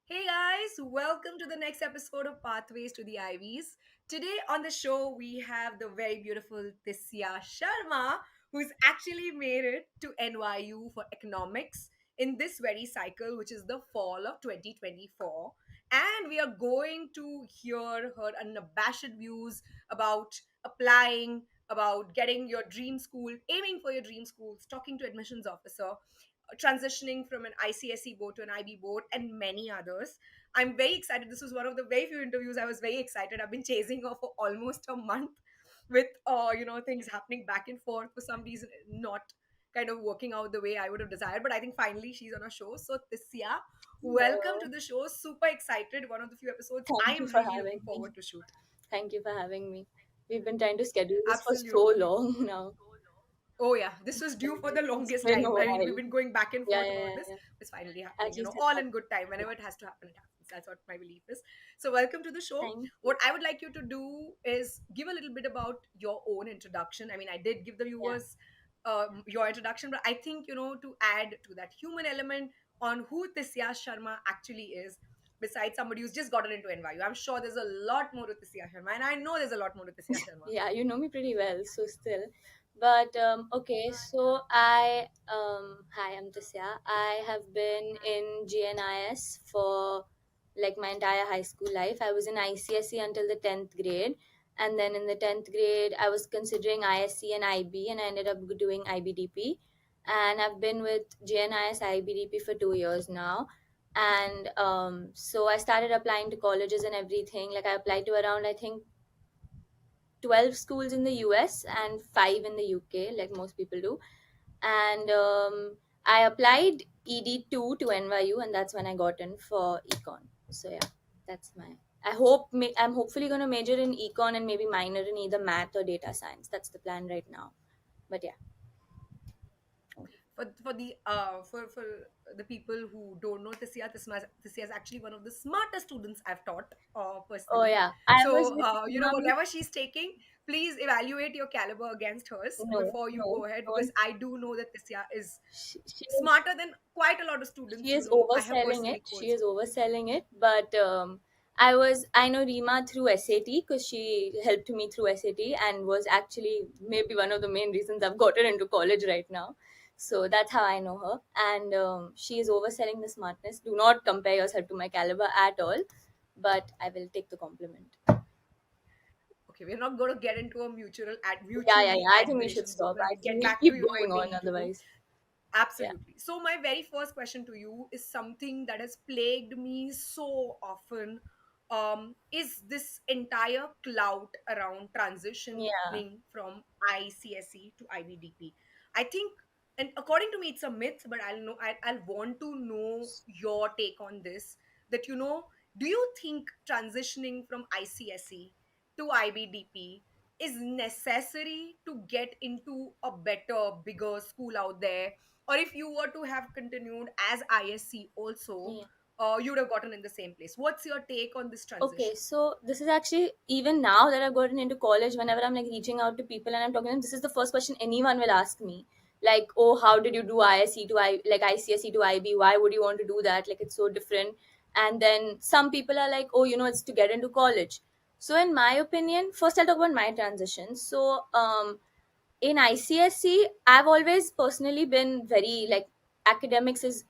Hey guys, welcome to the next episode of Pathways to the Ivies. Today on the show, we have the very beautiful Tisya Sharma, who's actually made it to NYU for economics in this very cycle, which is the fall of 2024. And we are going to hear her unabashed views about applying, about getting your dream school, aiming for your dream schools, talking to admissions officer, transitioning from an ICSE board to an IB board, and many others. I'm very excited. This was one of the very few interviews I was very excited. I've been chasing her for almost a month with things happening back and forth for some reason not kind of working out the way I would have desired. But I think finally she's on a show. So Tisya, welcome to Hello. the show. Super excited. One of the few episodes I Thank you am for really having looking me. forward to shoot. Thank you for having me. We've been trying to schedule this for so Absolutely. long now. Oh yeah, this was due for the It's longest been a time. I mean, we've while. been going back and Yeah, forth yeah, about yeah, this. yeah. It's finally happening. At least it All in happened. good time. Whenever it has to happen, it happens. That's what my belief is. So, welcome to the show. Thank you. What I would like you to do is give a little bit about your own introduction. I mean, I did give the Yeah. viewers your introduction, but I think to add to that human element on who Tisya Sharma actually is. Besides somebody who's just gotten into NYU, I'm sure there's a lot more to Tisya Sharma, and I know there's a lot more to Tisya Sharma. Yeah, you know me pretty well, so still. But okay, so hi, I'm Tisya. I have been in GNIS for like my entire high school life. I was in ICSE until the 10th grade. And then in the 10th grade, I was considering ISC and IB, and I ended up doing IBDP. And I've been with GNIS IBDP for 2 years now. And so I started applying to colleges and everything. Like I applied to around, I think, 12 schools in the US and 5 in the UK, like most people do. And I applied ED2 to NYU, and that's when I got in for econ. So, yeah, that's my. I'm hopefully going to major in econ and maybe minor in either math or data science. That's the plan right now. But yeah. For the people who don't know Tisya is actually one of the smartest students I've taught Oh, personally. yeah. I was So with Rima. whatever she's taking, please evaluate your caliber against hers No, before you no, go ahead, because don't. I do know that Tisya is She is smarter than quite a lot of she students. is I have overselling it. personally She coached. is overselling it. But I know Rima through SAT because she helped me through SAT and was actually maybe one of the main reasons I've gotten into college right now. So that's how I know her. And she is overselling the smartness. Do not compare yourself to my caliber at all. But I will take the compliment. Okay, we're not going to get into a Yeah, yeah, mutually yeah. I think we should admiration zone stop. and I we'll think get we'll back to keep what going they on need to do. otherwise. Yeah. Absolutely. So, my very first question to you is something that has plagued me so often. Is this entire clout around Yeah. transitioning from ICSE to IBDP? I think, and according to me, it's a myth, but I'll want to know your take on this. That, do you think transitioning from ICSE to IBDP is necessary to get into a better, bigger school out there? Or if you were to have continued as ISC also, Yeah. you would have gotten in the same place. What's your take on this Okay, transition? so this is actually even now that I've gotten into college, whenever I'm like reaching out to people and I'm talking to them, this is the first question anyone will ask me. Like, oh, how did you do ISC to ICSE to IB? Why would you want to do that? Like, it's so different. And then some people are like, oh, it's to get into college. So, in my opinion, first I'll talk about my transition. So, in ICSC, I've always personally been very like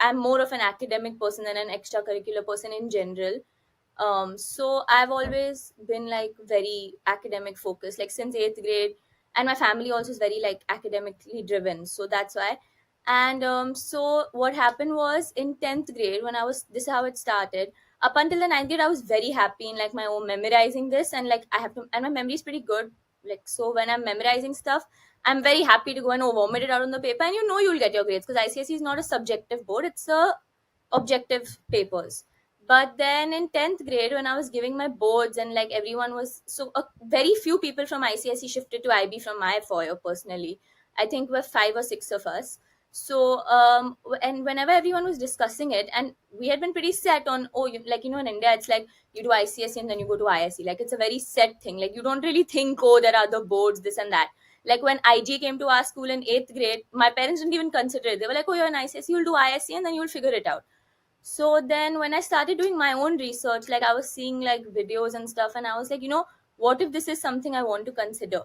I'm more of an academic person than an extracurricular person in general. So I've always been like very academic focused, like since 8th grade, and my family also is very like academically driven. So that's why. And so what happened was in 10th grade when this is how it started. Up until the 9th grade, I was very happy in like my own memorizing this, and like I have to, and my memory is pretty good. Like so, when I'm memorizing stuff, I'm very happy to go and vomit it out on the paper, and you'll get your grades because ICSE is not a subjective board; it's a objective papers. But then in 10th grade, when I was giving my boards, and like everyone was very few people from ICSE shifted to IB from my foyer personally. I think we're 5 or 6 of us. So, and whenever everyone was discussing it, and we had been pretty set on, oh, in India, it's like you do ICSE and then you go to ISE. Like, it's a very set thing. Like, you don't really think, oh, there are other boards, this and that. Like, when IG came to our school in 8th grade, my parents didn't even consider it. They were like, oh, you're in ICSE, you'll do ISE and then you'll figure it out. So then when I started doing my own research, like I was seeing like videos and stuff, and I was like, what if this is something I want to consider?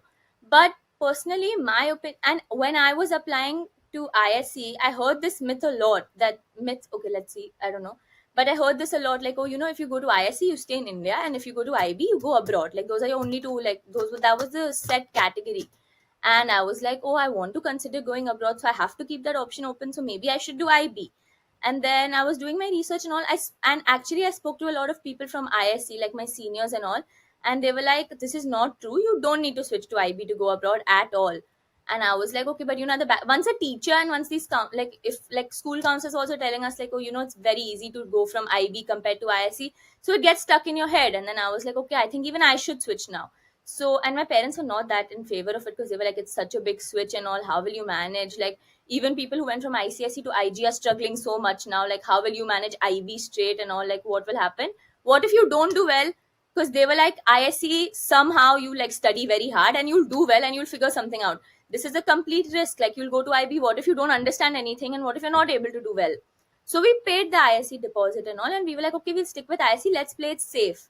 But personally, my opinion, and when I was applying to ISC, I heard this myth a lot. That myth, okay, let's see, I don't know. But I heard this a lot, like, oh, if you go to ISC, you stay in India, and if you go to IB, you go abroad. Like those are your only two, like that was the set category. And I was like, oh, I want to consider going abroad, so I have to keep that option open. So maybe I should do IB. And then I was doing my research and all. And actually I spoke to a lot of people from ISC, like my seniors and all, and they were like, this is not true, you don't need to switch to IB to go abroad at all. And I was like, okay, but once a teacher and once these like if like school counselors also telling us like, oh, it's very easy to go from IB compared to ISC, so it gets stuck in your head. And then I was like, okay, I think even I should switch now. So, and my parents were not that in favor of it, because they were like, it's such a big switch and all, how will you manage? Like, even people who went from ICSE to IG are struggling so much now. Like, how will you manage IB straight and all? Like, what will happen? What if you don't do well? Because they were like, ISE, somehow you like study very hard and you'll do well and you'll figure something out. This is a complete risk. Like, you'll go to IB. What if you don't understand anything? And what if you're not able to do well? So we paid the ISE deposit and all, and we were like, okay, we'll stick with ISE. Let's play it safe.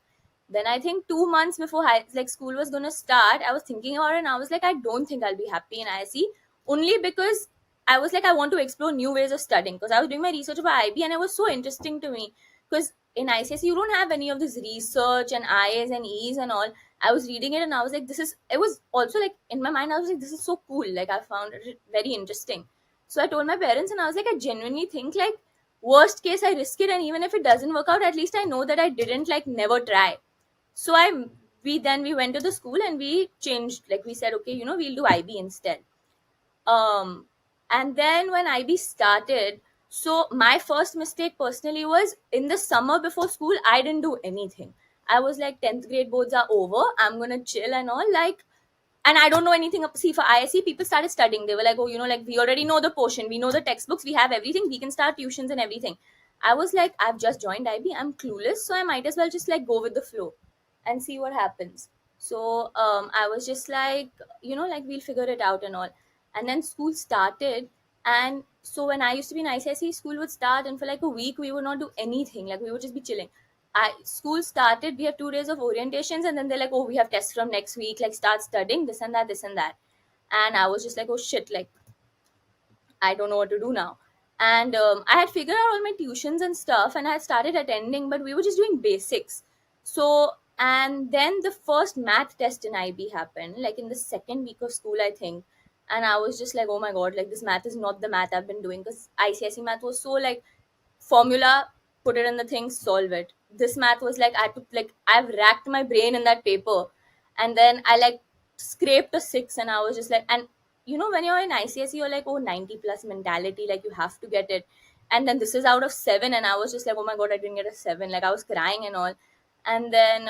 Then I think 2 months before like school was gonna start, I was thinking about it, and I was like, I don't think I'll be happy in ISE, only because I was like, I want to explore new ways of studying, because I was doing my research about IB and it was so interesting to me. Because in ICSE, you don't have any of this research and I's and E's and all. I was reading it and I was like, it was also like in my mind, I was like, this is so cool. Like, I found it very interesting. So I told my parents and I was like, I genuinely think like, worst case, I risk it. And even if it doesn't work out, at least I know that I didn't like never try. So we went to the school and we changed, like we said, okay, we'll do IB instead. um and then when IB started, so my first mistake personally was in the summer before school, I didn't do anything. I was like, 10th grade boards are over, I'm gonna chill and all, like, and I don't know anything. See, for ISC, people started studying. They were like, oh, like, we already know the portion, we know the textbooks, we have everything, we can start tuitions and everything. I was like, I've just joined IB, I'm clueless, so I might as well just like go with the flow and see what happens. So I was just like, like, we'll figure it out and all. And then school started, and so when I used to be in ICSE, school would start, and for like a week we would not do anything, like we would just be chilling. School started, we have 2 days of orientations, and then they're like, oh, we have tests from next week, like start studying this and that, this and that. And I was just like, oh shit, like, I don't know what to do now. And I had figured out all my tuitions and stuff, and I had started attending, but we were just doing basics. So, and then the first math test in IB happened, like in the second week of school, I think. And I was just like, oh my god, like, this math is not the math I've been doing, because ICSE math was so like, formula, put it in the thing, solve it. This math was like, I've racked my brain in that paper, and then I like scraped a 6, and I was just like, and when you're in ICSE, you're like, oh, 90 plus mentality, like you have to get it. And then this is out of 7, and I was just like, oh my god, I didn't get a 7, like I was crying and all. And then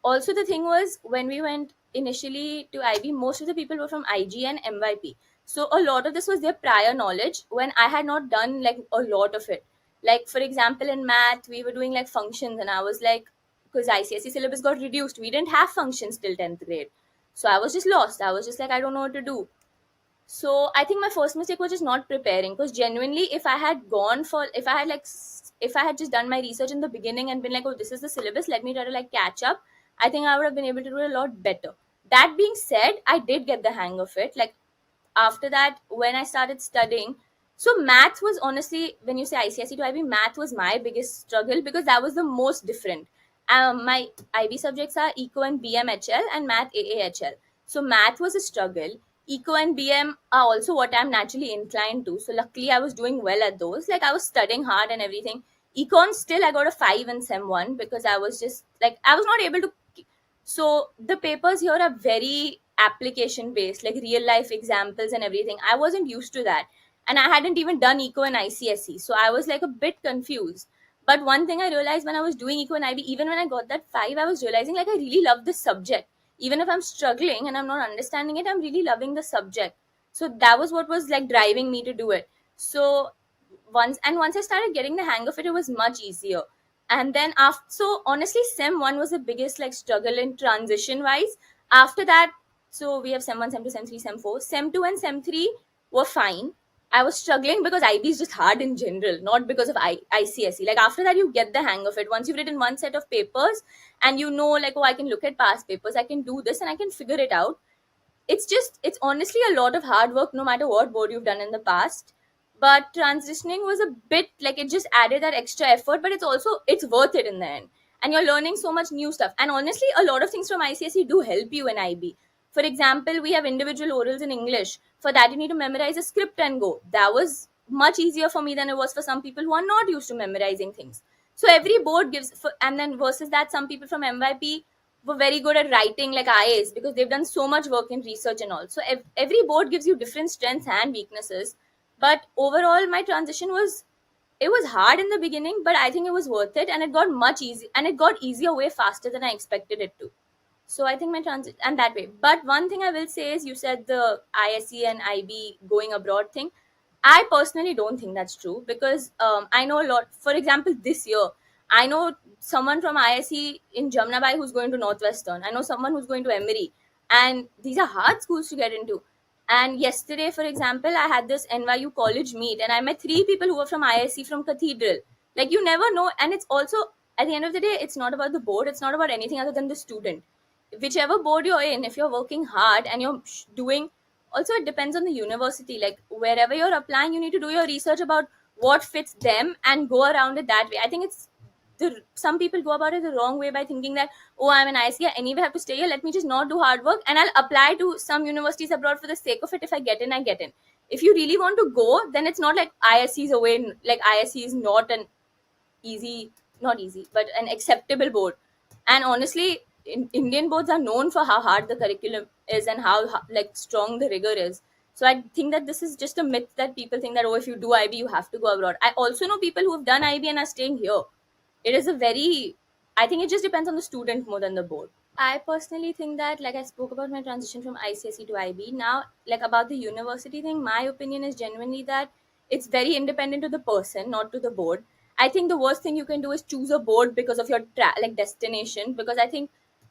also the thing was, when we went initially to IB, most of the people were from IG and MYP, so a lot of this was their prior knowledge when I had not done like a lot of it. Like, for example, in math, we were doing like functions, and I was like, because ICSE syllabus got reduced, we didn't have functions till 10th grade. So I was just lost. I was just like, I don't know what to do. So I think my first mistake was just not preparing, because genuinely, if I had gone for, if I had just done my research in the beginning and been like, oh, this is the syllabus, let me try to like catch up, I think I would have been able to do it a lot better. That being said, I did get the hang of it. Like, after that, when I started studying, so math was honestly, when you say ICSE to IB, math was my biggest struggle, because that was the most different. My IB subjects are Eco and BMHL and Math AAHL. So math was a struggle. Eco and BM are also what I'm naturally inclined to. So luckily I was doing well at those. Like, I was studying hard and everything. Econ, still I got a 5 in Sem 1, because I was just like, I was not able to. So the papers here are very application based, like real life examples and everything. I wasn't used to that, and I hadn't even done eco and ICSE, so I was like a bit confused. But one thing I realized when I was doing eco and IB, even when I got that 5, I was realizing like I really love this subject. Even if I'm struggling and I'm not understanding it, I'm really loving the subject. So that was what was like driving me to do it. So once I started getting the hang of it, it was much easier. And then after, so honestly, Sem 1 was the biggest like struggle in transition wise. After that, so we have Sem 1, Sem 2, Sem 3, Sem 4. Sem 2 and Sem 3 were fine. I was struggling because IB is just hard in general, not because of ICSE. Like after that, you get the hang of it. Once you've written one set of papers and you know, like, oh, I can look at past papers, I can do this, and I can figure it out. It's honestly a lot of hard work, no matter what board you've done in the past. But transitioning was a bit like it just added that extra effort, but it's worth it in the end. And you're learning so much new stuff. And honestly, a lot of things from ICSE do help you in IB. For example, we have individual orals in English. For that, you need to memorize a script and go. That was much easier for me than it was for some people who are not used to memorizing things. So every board and then versus that, some people from MYP were very good at writing like IAs because they've done so much work in research and all. So every board gives you different strengths and weaknesses. But overall, my transition it was hard in the beginning, but I think it was worth it, and it got much easy and it got easier way faster than I expected it to. So I think my transit and that way. But one thing I will say is, you said the ISE and IB going abroad thing. I personally don't think that's true because I know a lot. For example, this year, I know someone from ISE in Jamnabai who's going to Northwestern. I know someone who's going to Emory, and these are hard schools to get into. And yesterday, for example, I had this NYU college meet, and I met three people who were from ISE from Cathedral. Like, you never know, and it's also at the end of the day, it's not about the board. It's not about anything other than the student. Whichever board you're in, if you're working hard and you're doing, also it depends on the university. Like wherever you're applying, you need to do your research about what fits them and go around it that way. I think it's some people go about it the wrong way by thinking that, oh, I'm an ICA anyway, I have to stay here, let me just not do hard work and I'll apply to some universities abroad for the sake of it. If I get in, I get in. If you really want to go, then it's not like ISC is a way, like ISC is not an easy, not easy, but an acceptable board. And honestly, Indian boards are known for how hard the curriculum is and how like strong the rigor is. So I think that this is just a myth that people think that, oh, if you do IB, you have to go abroad. I also know people who have done IB and are staying here. It is a very, I think it just depends on the student more than the board. I personally think that, like I spoke about my transition from ICSE to IB. Now, like about the university thing, my opinion is genuinely that it's very independent to the person, not to the board. I think the worst thing you can do is choose a board because of your like destination. Because I think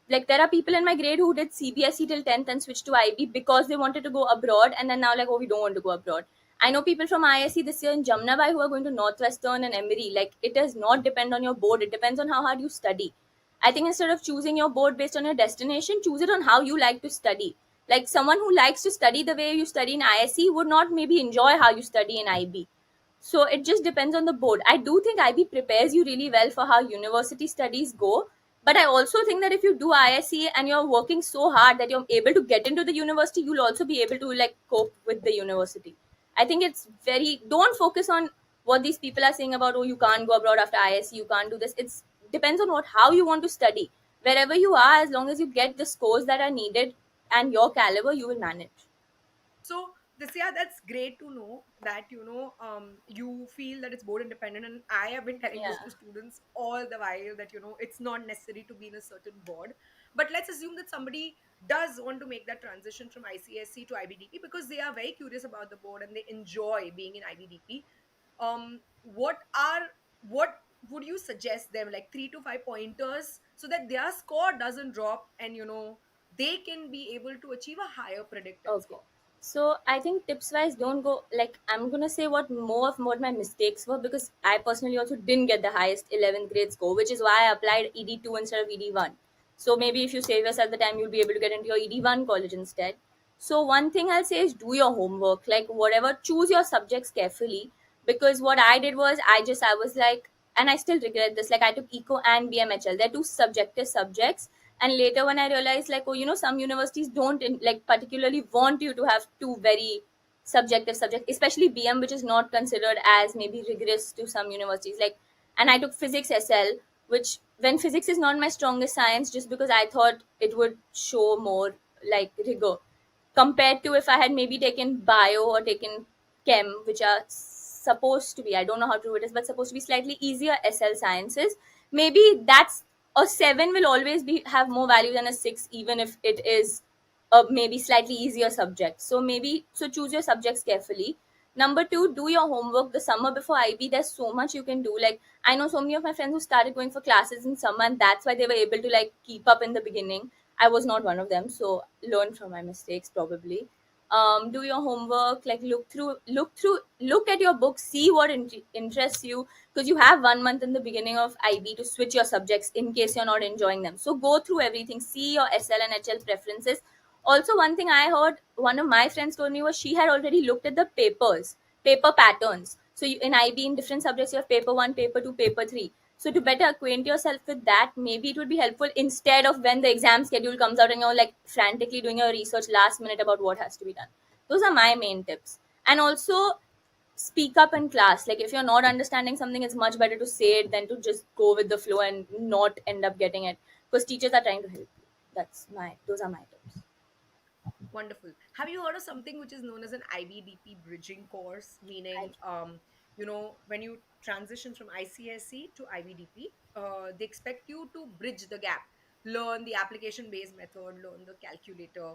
like there are people in my grade who did CBSE till 10th and switched to IB because they wanted to go abroad, and then now like, oh, we don't want to go abroad. I know people from ISE this year in Jamnabai who are going to Northwestern and Emory. Like it does not depend on your board; it depends on how hard you study. I think instead of choosing your board based on your destination, choose it on how you like to study. Like someone who likes to study the way you study in ISE would not maybe enjoy how you study in IB. So it just depends on the board. I do think IB prepares you really well for how university studies go. But I also think that if you do ISE and you're working so hard that you're able to get into the university, you'll also be able to like cope with the university. I think it's very, don't focus on what these people are saying about, oh, you can't go abroad after ISE, you can't do this. It's depends on what how you want to study. Wherever you are, as long as you get the scores that are needed and your caliber, you will manage. So this, yeah, that's great to know that you feel that it's board independent, and I have been telling Yeah. this to students all the while that it's not necessary to be in a certain board. But let's assume that somebody does want to make that transition from ICSC to IBDP because they are very curious about the board and they enjoy being in IBDP. What would you suggest them, like 3 to 5 pointers, so that their score doesn't drop and they can be able to achieve a higher predicted Okay. score? So I think tips wise, don't go like I'm gonna say what more of what my mistakes were, because I personally also didn't get the highest 11th grade score, which is why I applied ED2 instead of ED1. So maybe if you save yourself the time, you'll be able to get into your ED1 college instead. So one thing I'll say is do your homework. Like whatever, choose your subjects carefully. Because what I did was I was like, and I still regret this. Like I took eco and BMHL. They're two subjective subjects, and later when I realized like, oh, some universities don't like particularly want you to have two very subjective subjects, especially BM, which is not considered as maybe rigorous to some universities. Like, and I took physics SL, which when physics is not my strongest science, just because I thought it would show more like rigor compared to if I had maybe taken bio or taken chem, which are supposed to be, I don't know how true it is, but supposed to be slightly easier SL sciences. Maybe that's a 7 will always be have more value than a 6, even if it is a maybe slightly easier subject. So maybe so choose your subjects carefully. Number two, do your homework the summer before IB. There's so much you can do. Like I know so many of my friends who started going for classes in summer, and that's why they were able to like keep up in the beginning. I was not one of them, so learn from my mistakes probably. do your homework, like look at your books, see what interests you, because you have 1 month in the beginning of IB to switch your subjects in case you're not enjoying them. So go through everything, see your SL and HL preferences. Also, one thing I heard, one of my friends told me, was she had already looked at the paper patterns. So in IB, in different subjects, you have paper 1, paper 2, paper 3. So to better acquaint yourself with that, maybe it would be helpful instead of when the exam schedule comes out and you're like frantically doing your research last minute about what has to be done. Those are my main tips. And also, speak up in class. Like if you're not understanding something, it's much better to say it than to just go with the flow and not end up getting it, because teachers are trying to help you. Those are my tips. Wonderful. Have you heard of something which is known as an IBDP bridging course? I, Meaning, when you transition from ICSE to IBDP, they expect you to bridge the gap, learn the application-based method, learn the calculator.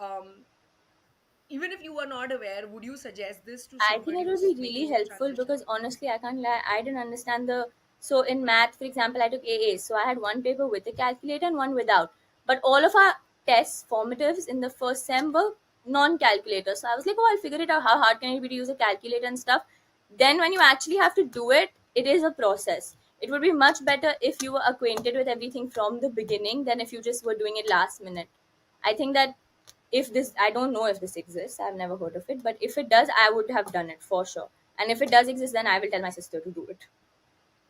Um, Even if you were not aware, would you suggest this to I think somebody it would be who's really making the helpful, transition? because honestly, I can't lie, I didn't understand the. So in math, for example, I took AA. So I had one paper with a calculator and one without. But all of our tests, formatives in the first sem were non-calculator. So I was like, oh, I'll figure it out. How hard can it be to use a calculator and stuff? Then when you actually have to do it, it is a process. It would be much better if you were acquainted with everything from the beginning than if you just were doing it last minute. I think that if this, I don't know if this exists, I've never heard of it, but if it does, I would have done it for sure. And if it does exist, then I will tell my sister to do it.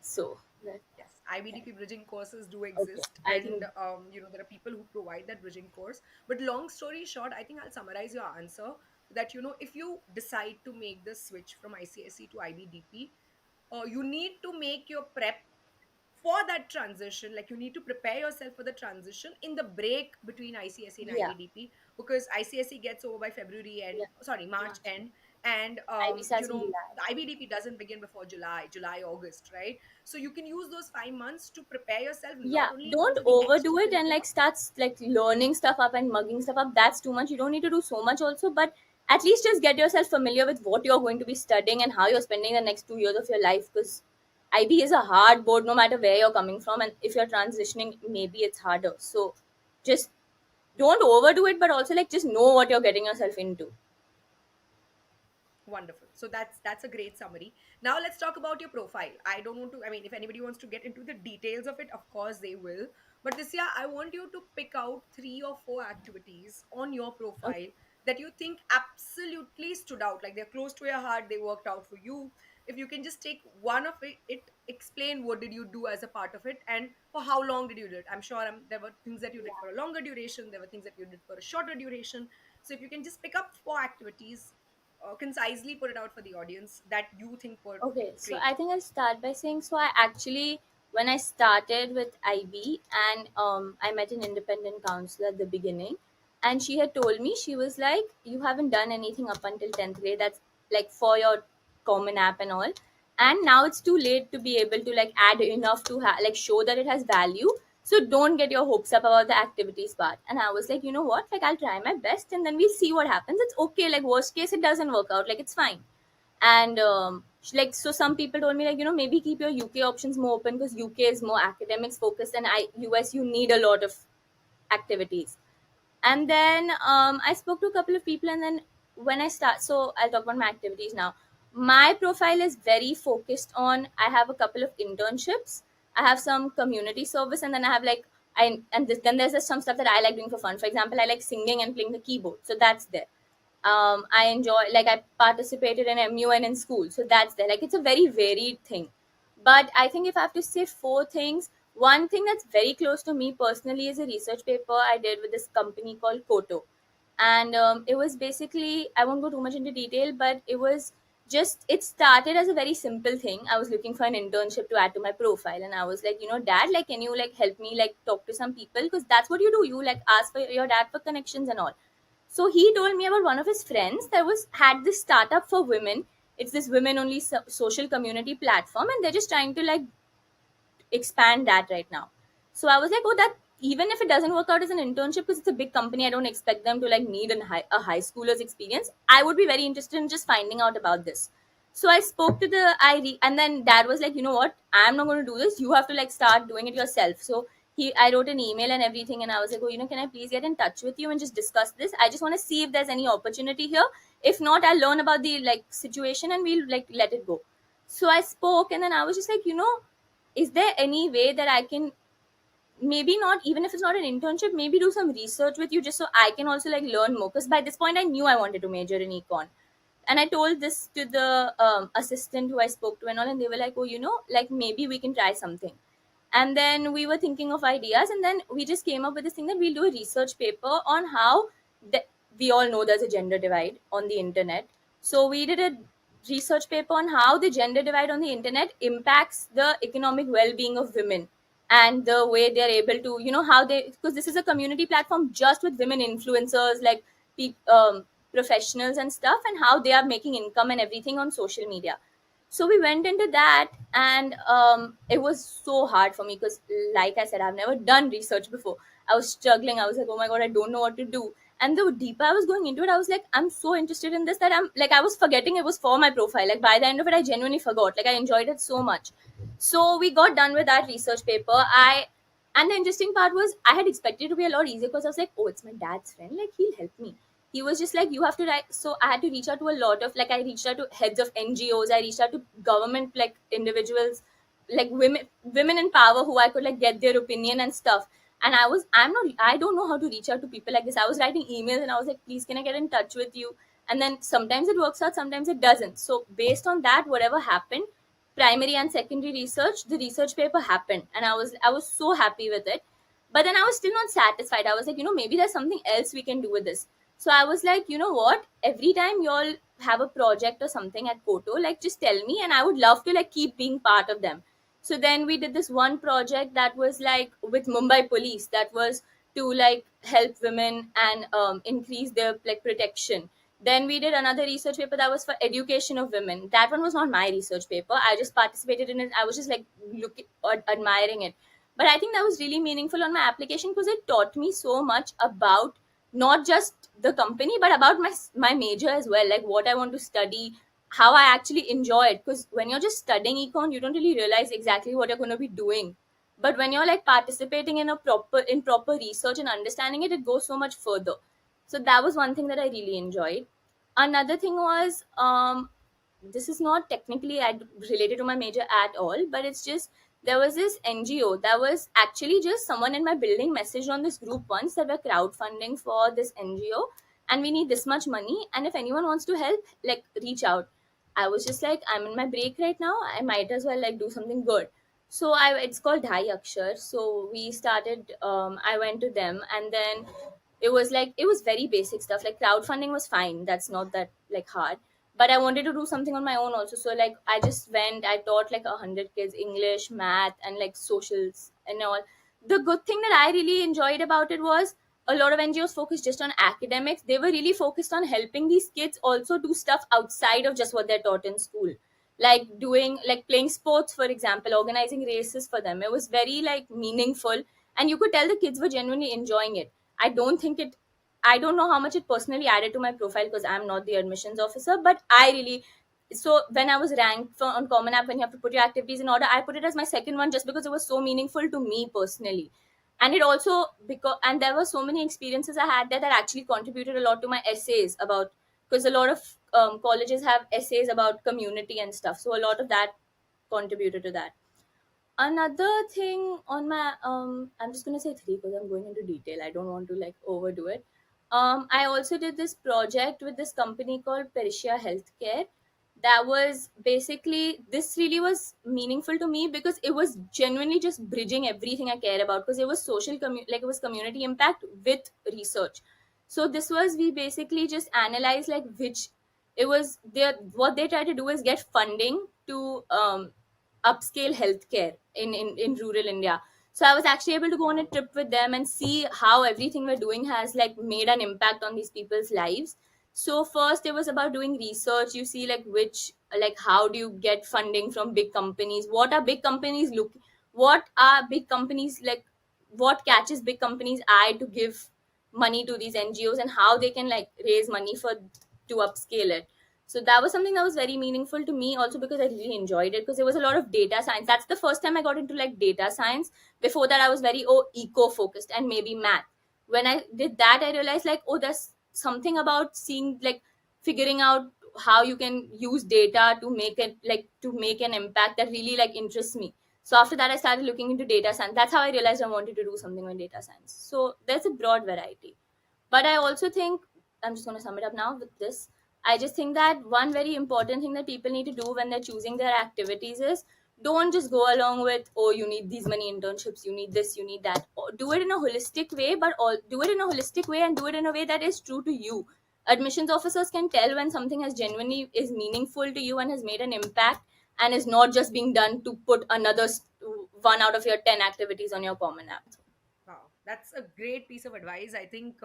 So that, Yes, IBDP bridging courses do okay, exist, I and think there are people who provide that bridging course. But long story short, I think I'll summarize your answer that if you decide to make the switch from ICSE to IBDP, you need to make your prep for that transition. Like you need to prepare yourself for the transition in the break between ICSE and yeah, IBDP, because ICSE gets over by February end, yeah, sorry, March March. end, and IB starts in July. the IBDP doesn't begin before July, August, right? So you can use those 5 months to prepare yourself Yeah, not only don't for the overdo it and extracurricular. like starts like learning stuff up and mugging stuff up. That's too much. You don't need to do so much also, but at least just get yourself familiar with what you're going to be studying and how you're spending the next 2 years of your life, because IB is a hard board no matter where you're coming from, and if you're transitioning, maybe it's harder. So just don't overdo it, but also like just know what you're getting yourself into. Wonderful. So that's a great summary. Now let's talk about your profile. I don't want to, I mean, if anybody wants to get into the details of it, of course they will. But this year, I want you to pick out 3 or 4 activities on your Okay. profile that you think absolutely stood out, like they're close to your heart, they worked out for you. If you can just take one of it, explain what did you do as a part of it and for how long did you do it. I'm sure there were things that you did for a longer duration, there were things that you did for a shorter duration. So if you can just pick up 4 activities, concisely put it out for the audience that you think were Okay, so great. I think I'll start by saying, so I actually, when I started with IB, and I met an independent counselor at the beginning, and she had told me, she was like, you haven't done anything up until 10th grade, that's like for your common app and all, and now it's too late to be able to like add enough to like show that it has value. So don't get your hopes up about the activities part. And I was like, you know what, like I'll try my best and then we'll see what happens. It's okay, like worst case it doesn't work out, like it's fine. And like, so some people told me, like, maybe keep your UK options more open, because UK is more academics focused, and US you need a lot of activities. And then I spoke to a couple of people, and then when I start, so I'll talk about my activities now. My profile is very focused on, I have a couple of internships, I have some community service, and then I have like, then there's just some stuff that I like doing for fun. For example, I like singing and playing the keyboard, so that's there. I enjoy, like I participated in MUN in school, so that's there. Like it's a very varied thing. But I think if I have to say 4 things, one thing that's very close to me personally is a research paper I did with this company called Koto. And it was basically, I won't go too much into detail, but it was just, it started as a very simple thing. I was looking for an internship to add to my profile, and I was like, dad, like can you like help me like talk to some people, because that's what you do, you like ask for your dad for connections and all. So he told me about one of his friends that was had this startup for women. It's this women only social community platform, and they're just trying to like expand that right now. So I was like, oh, that, even if it doesn't work out as an internship, because it's a big company, I don't expect them to like need a high schooler's experience. I would be very interested in just finding out about this. So I spoke to and then dad was like, you know what, I'm not going to do this. You have to like start doing it yourself. So I wrote an email and everything, and I was like, oh, can I please get in touch with you and just discuss this? I just want to see if there's any opportunity here. If not, I'll learn about the like situation and we'll like let it go. So I spoke, and then I was just like, is there any way that I can, maybe not, even if it's not an internship, maybe do some research with you just so I can also like learn more, because by this point I knew I wanted to major in econ. And I told this to the assistant who I spoke to and all, and they were like, oh, like maybe we can try something. And then we were thinking of ideas, and then we just came up with this thing that we'll do a research paper on how the, we all know there's a gender divide on the internet. So we did a research paper on how the gender divide on the internet impacts the economic well-being of women, and the way they're able to, how they, because this is a community platform just with women influencers, like professionals and stuff, and how they are making income and everything on social media. So we went into that, and it was so hard for me because, like I said, I've never done research before. I was struggling. I was like, oh my god, I don't know what to do. And the deeper I was going into it, I was like, I'm so interested in this that I'm like, I was forgetting it was for my profile. Like by the end of it, I genuinely forgot. Like I enjoyed it so much. So we got done with that research paper. And the interesting part was, I had expected it to be a lot easier because I was like, oh, it's my dad's friend, like he'll help me. He was just like, you have to write. So I had to reach out to a lot of, like, I reached out to heads of NGOs, I reached out to government like individuals, like women in power, who I could like get their opinion and stuff. And I don't know how to reach out to people like this. I was writing emails and I was like, please, can I get in touch with you? And then sometimes it works out, sometimes it doesn't. So based on that, whatever happened, primary and secondary research, the research paper happened, and I was so happy with it. But then I was still not satisfied. I was like, maybe there's something else we can do with this. So I was like, you know what, every time y'all have a project or something at Koto, like just tell me, and I would love to like keep being part of them. So then we did this one project that was like with Mumbai police, that was to like help women and increase their like protection. Then we did another research paper that was for education of women. That one was not my research paper. I just participated in it. I was just like looking or admiring it. But I think that was really meaningful on my application because it taught me so much about not just the company but about my major as well, like what I want to study, how I actually enjoy it. Because when you're just studying econ, you don't really realize exactly what you're going to be doing. But when you're like participating in proper research and understanding it, it goes so much further. So that was one thing that I really enjoyed. Another thing was, this is not technically related to my major at all, but it's just, there was this NGO that was actually just someone in my building messaged on this group once that we're crowdfunding for this NGO and we need this much money, and if anyone wants to help, like reach out. I was just like, I'm in my break right now, I might as well like do something good. So it's called Dhai Akshar. So we started, I went to them, and then it was like, it was very basic stuff, like crowdfunding was fine, that's not that like hard. But I wanted to do something on my own also. So like I just went, I taught like 100 kids English, math, and like socials and all. The good thing that I really enjoyed about it was, a lot of NGOs focused just on academics. They were really focused on helping these kids also do stuff outside of just what they're taught in school, like doing, like playing sports, for example, organizing races for them. It was very like meaningful, and you could tell the kids were genuinely enjoying it. I don't know how much it personally added to my profile because I'm not the admissions officer, but I really, so when I was ranked on Common App, when you have to put your activities in order, I put it as my second one just because it was so meaningful to me personally. And it also, because, and there were so many experiences I had there that actually contributed a lot to my essays about, because a lot of colleges have essays about community and stuff, so a lot of that contributed to that. Another thing on my, I'm just gonna say three because I'm going into detail, I don't want to like overdo it. I also did this project with this company called Persia Healthcare. That was basically, this really was meaningful to me because it was genuinely just bridging everything I care about, because it was like it was community impact with research. So this was, we basically just analyzed like which, it was their, what they try to do is get funding to upscale healthcare in rural India. So I was actually able to go on a trip with them and see how everything we're doing has like made an impact on these people's lives. So first it was about doing research. You see like which, like how do you get funding from big companies? What are big companies look? What are big companies like? What catches big companies' eye to give money to these NGOs, and how they can like raise money for to upscale it. So that was something that was very meaningful to me also, because I really enjoyed it, because there was a lot of data science. That's the first time I got into like data science. Before that I was very eco focused and maybe math. When I did that, I realized like, oh, there's something about seeing like figuring out how you can use data to make it like to make an impact that really like interests me. So after that I started looking into data science. That's how I realized I wanted to do something in data science. So there's a broad variety. But I also think, I'm just going to sum it up now with this. I just think that one very important thing that people need to do when they're choosing their activities is, don't just go along with, oh, you need these many internships, you need this, you need that. Do it in a holistic way, but do it in a holistic way and do it in a way that is true to you. Admissions officers can tell when something has genuinely is meaningful to you and has made an impact, and is not just being done to put another one out of your 10 activities on your common app. Wow, that's a great piece of advice. I think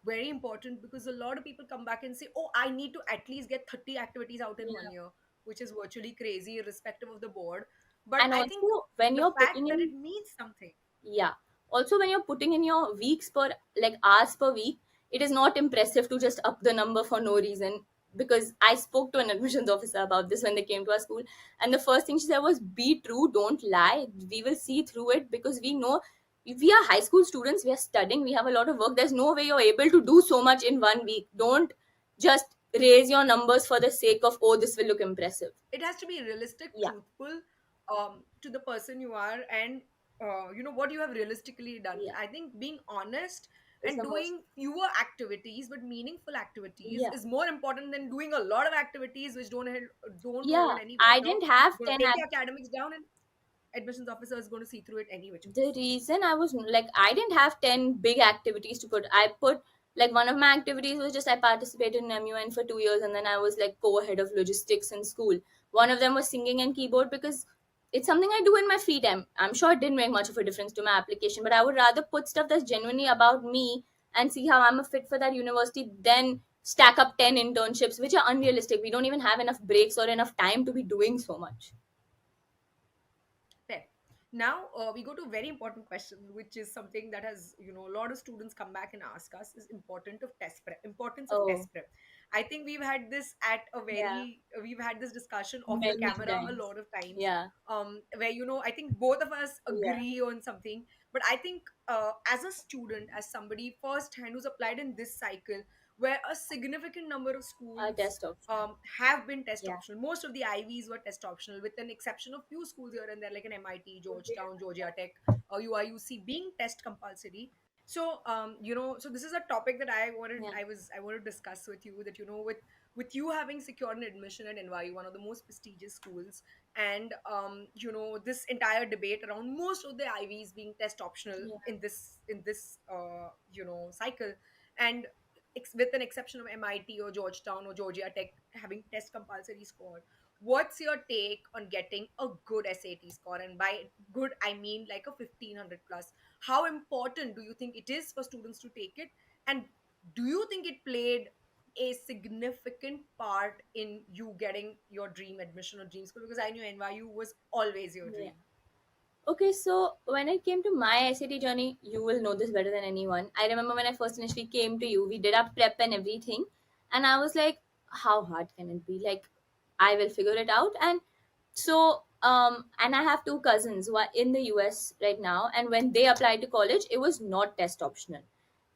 very important, because a lot of people come back and say, "Oh, I need to at least get 30 activities out in one Yeah. year," which is virtually crazy, irrespective of the board. But And I think also when the you're fact putting that in, it means something. yeah, also when you're putting in your weeks per, like hours per week, it is not impressive to just up the number for no reason. Because I spoke to an admissions officer about this when they came to our school, and the first thing she said was, be true, don't lie, we will see through it, because we know we are high school students, we are studying, we have a lot of work. There's no way you're able to do so much in one week. Don't just raise your numbers for the sake of, oh, this will look impressive. It has to be realistic, Yeah. truthful, to the person you are, and what you have realistically done. Yeah, I think being honest it's and the most. doing fewer activities but meaningful activities Yeah. is more important than doing a lot of activities which don't hold Yeah, any I water. didn't have Going to 10 take the academics down, and admissions officer is going to see through it any which the ways. reason I was like, I didn't have 10 big activities to put. I put like, one of my activities was just I participated in MUN for 2 years, and then I was like co-head of logistics in school. One of them was singing and keyboard, because it's something I do in my free time. I'm sure it didn't make much of a difference to my application, but I would rather put stuff that's genuinely about me and see how I'm a fit for that university than stack up 10 internships, which are unrealistic. We don't even have enough breaks or enough time to be doing so much. Fair. Now we go to a very important question, which is something that has, a lot of students come back and ask us: is importance of Oh, test prep. I think yeah, we've had this discussion off the many camera a times. lot of times, Yeah. where I think both of us Yeah. agree on something. But I think as a student, as somebody firsthand who's applied in this cycle, where a significant number of schools Test optional. have been test Yeah. optional. Most of the IVs were test optional, with an exception of few schools here and there, like an MIT, Georgetown, Georgia Tech, or UIUC being test compulsory. So, so this is a topic that Yeah. I wanted to discuss with you. That with you having secured an admission at NYU, one of the most prestigious schools, and this entire debate around most of the IVs being test optional Yeah. in this cycle, and with an exception of MIT or Georgetown or Georgia Tech having test compulsory score. What's your take on getting a good SAT score? And by good, I mean like a 1500 plus. How important do you think it is for students to take it? And do you think it played a significant part in you getting your dream admission or dream school? Because I knew NYU was always your Yeah. dream. Okay, so when it came to my SAT journey, you will know this better than anyone. I remember when I first initially came to you, we did our prep and everything, and I was like, how hard can it be? Like, I will figure it out. And so, and I have two cousins who are in the US right now, and when they applied to college, it was not test optional.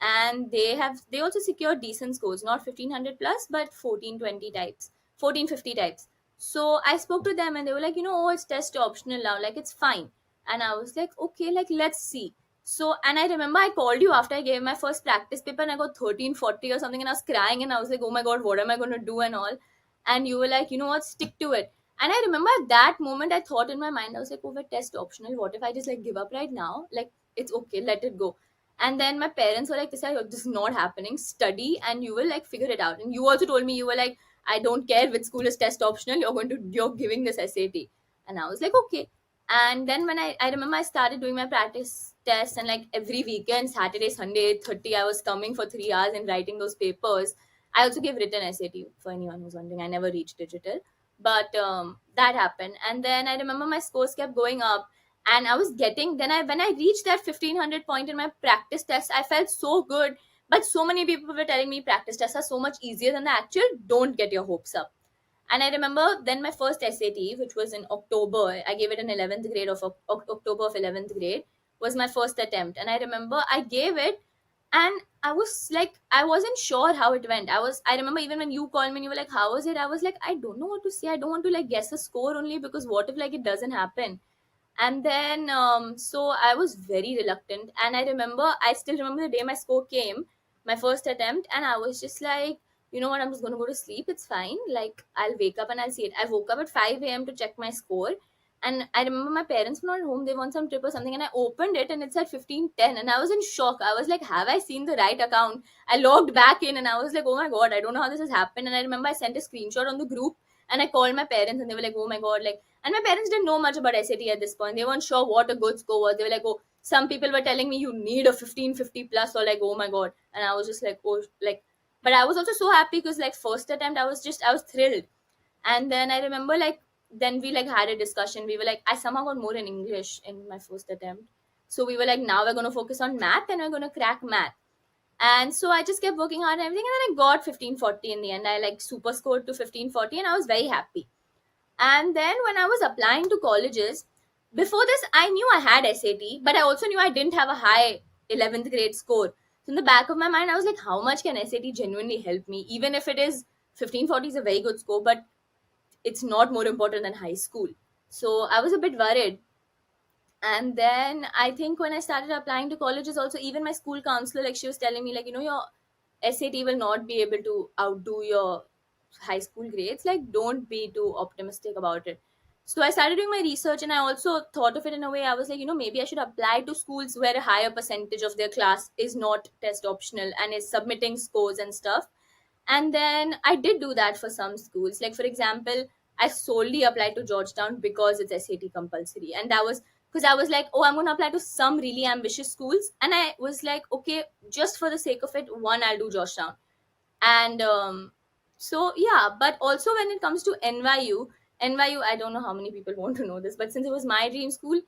And they also secured decent scores, not 1500 plus, but 1420 types, 1450 types. So I spoke to them and they were like, oh, it's test optional now, like it's fine. And I was like, okay, like let's see. So, and I remember I called you after I gave my first practice paper and I got 1340 or something, and I was crying and I was like, oh my god, what am I going to do and all. And you were like, you know what, stick to it. And I remember at that moment I thought in my mind, I was like, oh, we're test optional, what if I just like give up right now, like it's okay, let it go. And then my parents were like, this is not happening, study and you will like figure it out. And you also told me, you were like, I don't care which school is test optional, you're giving this SAT. And I was like, okay. And then when I remember I started doing my practice tests, and like every weekend, Saturday, Sunday, 30, I was coming for 3 hours and writing those papers. I also gave written SAT, for anyone who's wondering. I never reached digital. But that happened. And then I remember my scores kept going up, and I was getting, then I when I reached that 1500 point in my practice test, I felt so good. But so many people were telling me practice tests are so much easier than the actual. Don't get your hopes up. And I remember then my first SAT, which was in October, I gave it in 11th grade of October of 11th grade, was my first attempt. And I remember I gave it, and I was like, I wasn't sure how it went. I remember even when you called me and you were like, how was it? I was like, I don't know what to say. I don't want to like guess a score only, because what if like it doesn't happen? And then so I was very reluctant, and I remember, I still remember the day my score came, my first attempt, and I was just like, you know what, I'm just going to go to sleep, it's fine, like I'll wake up and I'll see it. I woke up at 5 a.m. to check my score, and I remember my parents were not at home, they were on some trip or something, and I opened it and it said 1510, and I was in shock. I was like, have I seen the right account? I logged back in and I was like, oh my god, I don't know how this has happened. And I remember I sent a screenshot on the group, and I called my parents, and they were like, oh my god, like, and my parents didn't know much about SAT at this point. They weren't sure what a good score was. They were like, oh, some people were telling me you need a 1550 plus, or like, oh my god. And I was just like, oh, like, but I was also so happy because like first attempt, I was thrilled. And then I remember like, then we like had a discussion. We were like, I somehow got more in English in my first attempt. So we were like, now we're going to focus on math and we're going to crack math. And so I just kept working hard and everything. And then I got 1540 in the end. I like super scored to 1540 and I was very happy. And then when I was applying to colleges, before this, I knew I had SAT, but I also knew I didn't have a high 11th grade score. So in the back of my mind, I was like, how much can SAT genuinely help me? Even if it is 1540 is a very good score, but it's not more important than high school. So I was a bit worried. And then I think when I started applying to colleges, also, even my school counselor, like, she was telling me, like, you know, your SAT will not be able to outdo your high school grades. Like, don't be too optimistic about it. So I started doing my research, and I also thought of it in a way. I was like, you know, maybe I should apply to schools where a higher percentage of their class is not test optional and is submitting scores and stuff. And then I did do that for some schools. Like, for example, I solely applied to Georgetown because it's SAT compulsory. And that was because I was like, oh, I'm going to apply to some really ambitious schools. And I was like, okay, just for the sake of it, one, I'll do Georgetown. And so, yeah, but also when it comes to NYU, I don't know how many people want to know this, but since it was my dream school,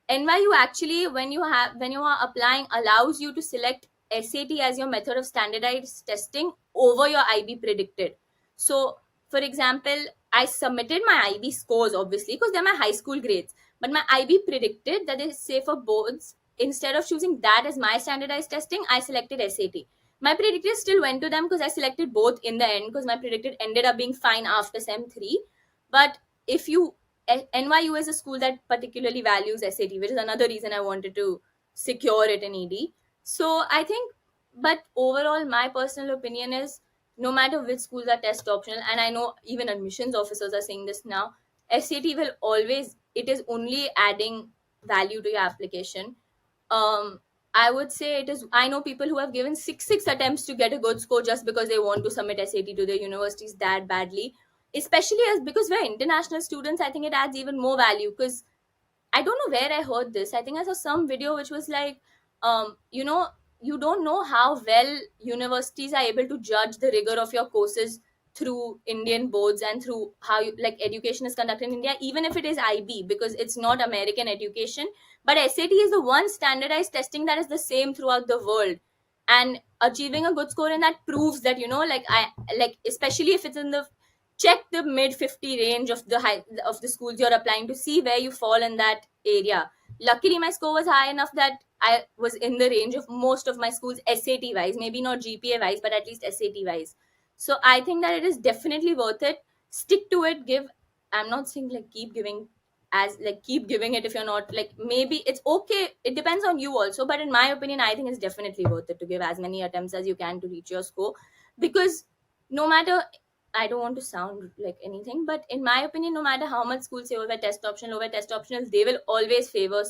NYU actually, when you are applying, allows you to select SAT as your method of standardized testing over your IB predicted. So, for example, I submitted my IB scores obviously because they're my high school grades, but my IB predicted that they say for boards, instead of choosing that as my standardized testing, I selected SAT. My predicted still went to them because I selected both in the end, because my predicted ended up being fine after SEM 3. But if you NYU is a school that particularly values SAT, which is another reason I wanted to secure it in ED. So I think, but overall, my personal opinion is no matter which schools are test optional, and I know even admissions officers are saying this now, SAT will always, it is only adding value to your application. um I would say it is. I know people who have given six attempts to get a good score just because they want to submit SAT to their universities that badly. Especially as because we're international students, I think it adds even more value. Because I don't know where I heard this. I think I saw some video which was like, you know, you don't know how well universities are able to judge the rigor of your courses through Indian boards and through how you, like education is conducted in India, even if it is IB, because it's not American education. But SAT is the one standardized testing that is the same throughout the world. And achieving a good score in that proves that, you know, like I like, especially if it's in the, check the mid 50 range of the high of the schools you're applying to, see where you fall in that area. Luckily my score was high enough that I was in the range of most of my schools SAT wise, maybe not GPA wise, but at least SAT wise. So I think that it is definitely worth it. Stick to it. Give, I'm not saying like keep giving, as like keep giving it if you're not, like, maybe it's okay, it depends on you also, but in my opinion I think it's definitely worth it to give as many attempts as you can to reach your score. Because no matter, I don't want to sound like anything, but in my opinion, no matter how much schools say over test optional, they will always favor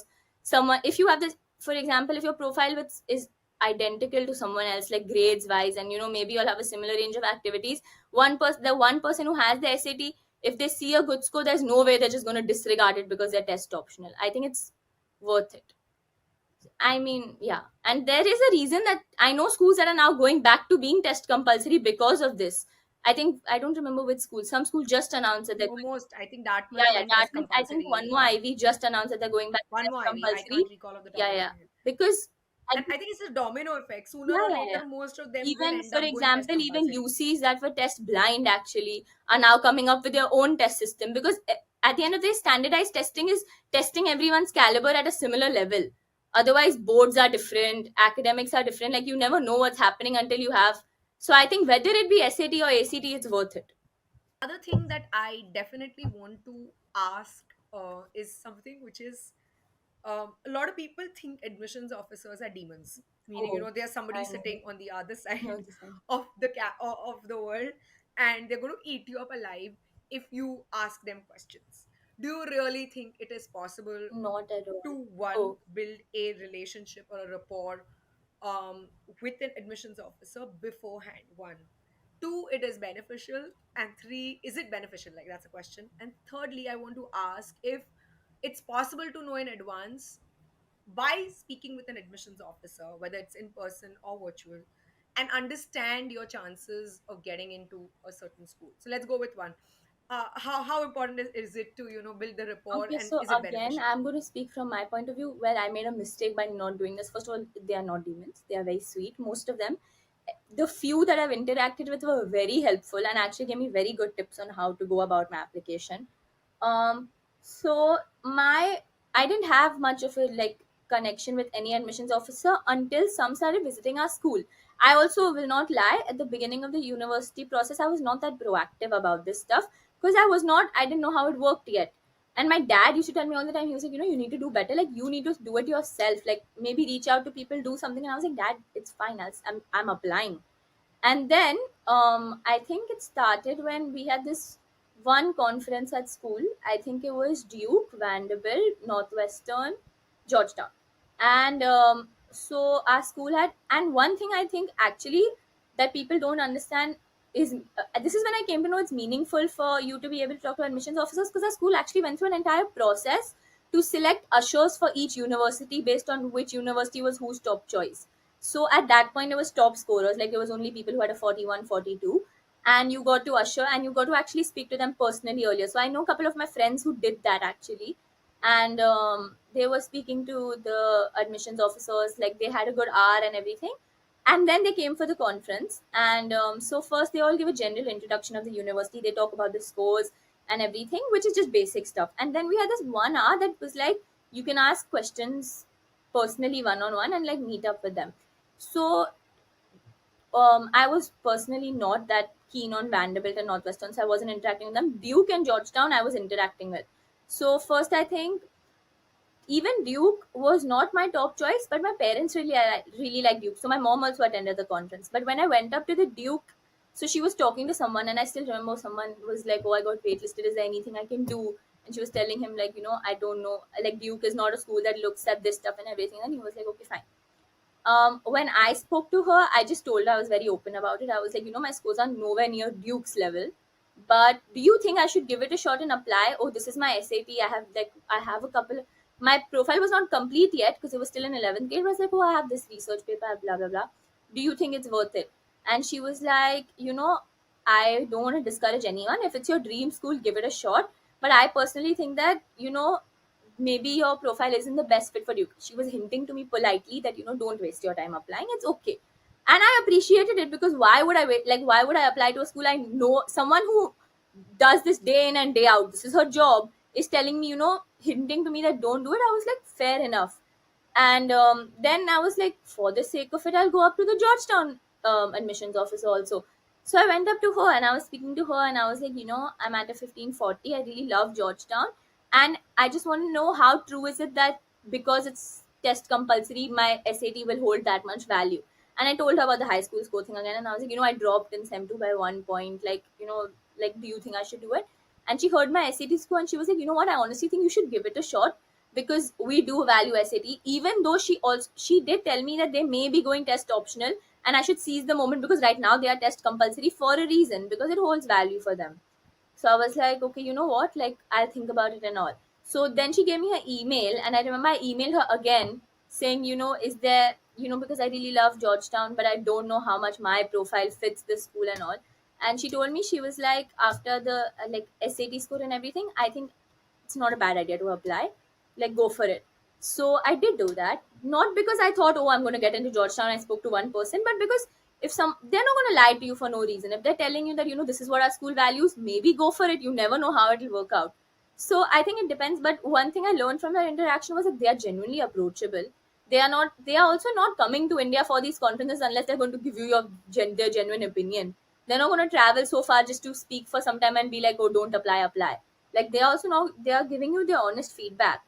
someone. If you have this, for example, if your profile is identical to someone else, like grades wise, and you know maybe you'll have a similar range of activities. The one person who has the SAT, if they see a good score, there's no way they're just going to disregard it because they're test optional. I think it's worth it. I mean, yeah. And there is a reason that I know schools that are now going back to being test compulsory because of this. I think, I don't remember which school. Some school just announced that they're going, Most, I think Dartmouth yeah, yeah, went test Dartmouth. I think one compulsory. more Ivy just announced that they're going back to One test more Ivy. I compulsory. can't recall off the top Yeah, of yeah. my head. Because And I think it's a domino effect. Sooner Yeah, or yeah, yeah. later, most of them will Even end for up going test example, even compulsory. UCs that were test blind actually are now coming up with their own test system, because at the end of the day, standardized testing is testing everyone's caliber at a similar level. Otherwise, boards are different, academics are different. Like, you never know what's happening until you have. So I think whether it be SAT or ACT, it's worth it. Other thing that I definitely want to ask is something which is, a lot of people think admissions officers are demons, meaning, Oh, there's somebody I know. sitting on the other No, side the same. of of the world, and they're going to eat you up alive if you ask them questions. Do you really think it is possible Not at all. to, one, Oh, build a relationship or a rapport um, with an admissions officer beforehand? One, two, it is beneficial, and three, is it beneficial? Like, that's a question. And thirdly, I want to ask if it's possible to know in advance by speaking with an admissions officer, whether it's in person or virtual, and understand your chances of getting into a certain school. So let's go with one. How important is it to build the rapport, okay, and so is it again, beneficial? I'm going to speak from my point of view where I made a mistake by not doing this. First of all, they are not demons, they are very sweet, most of them. The few that I've interacted with were very helpful and actually gave me very good tips on how to go about my application. Um, so my I didn't have much of a like connection with any admissions officer until some started visiting our school. I also will not lie, at the beginning of the university process, I was not that proactive about this stuff because I didn't know how it worked yet. And my dad used to tell me all the time, he was like, you need to do better. Like, you need to do it yourself. Like, maybe reach out to people, do something. And I was like, Dad, it's fine. I'm applying. And then I think it started when we had this one conference at school. I think it was Duke, Vanderbilt, Northwestern, Georgetown. And so our school had, and one thing I think actually that people don't understand is, this is when I came to know it's meaningful for you to be able to talk to admissions officers, because our school actually went through an entire process to select ushers for each university based on which university was whose top choice. So at that point, it was top scorers. Like, there was only people who had a 41, 42, and you got to usher and you got to actually speak to them personally earlier. So I know a couple of my friends who did that actually, and they were speaking to the admissions officers. Like, they had a good hour and everything, and then they came for the conference. And so first they all give a general introduction of the university. They talk about the scores and everything, which is just basic stuff. And then we had this 1 hour that was like, you can ask questions personally, one on one, and like meet up with them. So I was personally not that keen on Vanderbilt and Northwestern, so I wasn't interacting with them. Duke and Georgetown, I was interacting with. So first, I think even Duke was not my top choice, but my parents really like Duke. So my mom also attended the conference. But when I went up to the Duke, so she was talking to someone, and I still remember someone was like, "Oh, I got waitlisted. Is there anything I can do?" And she was telling him like, I don't know. Like, Duke is not a school that looks at this stuff and everything. And he was like, "Okay, fine." When I spoke to her, I just told her, I was very open about it. I was like, my scores are nowhere near Duke's level. But do you think I should give it a shot and apply? Oh, this is my SAT. I have a couple. My profile was not complete yet because it was still in 11th grade. I was like, oh, I have this research paper, blah, blah, blah. Do you think it's worth it? And she was like, I don't want to discourage anyone. If it's your dream school, give it a shot. But I personally think that, maybe your profile isn't the best fit for you. She was hinting to me politely that, don't waste your time applying. It's okay. And I appreciated it, because why would I wait? Like, why would I apply to a school I know someone who does this day in and day out? This is her job, is telling me, hinting to me that don't do it. I was like, fair enough. And then I was like, for the sake of it, I'll go up to the Georgetown admissions office also. So I went up to her and I was speaking to her, and I was like, I'm at a 1540. I really love Georgetown. And I just want to know, how true is it that because it's test compulsory, my SAT will hold that much value? And I told her about the high school score thing again. And I was like, I dropped in SEM 2 by 1 point. Like, like, do you think I should do it? And she heard my SAT score and she was like, you know what? I honestly think you should give it a shot, because we do value SAT. Even though she did tell me that they may be going test optional, and I should seize the moment, because right now they are test compulsory for a reason, because it holds value for them. So I was like, okay, you know what? Like, I'll think about it and all. So then she gave me her email, and I remember I emailed her again saying, is there, because I really love Georgetown, but I don't know how much my profile fits this school and all. And she told me, she was like, after the like SAT score and everything, I think it's not a bad idea to apply. Like, go for it. So I did do that, not because I thought, oh, I'm going to get into Georgetown. I spoke to one person, but because if some, they're not going to lie to you for no reason. If they're telling you that, this is what our school values, maybe go for it. You never know how it'll work out. So I think it depends. But one thing I learned from that interaction was that they are genuinely approachable. They are also not coming to India for these conferences unless they're going to give you their genuine opinion. They're not going to travel so far just to speak for some time and be like, oh, don't apply. Like, they are also now, they are giving you their honest feedback.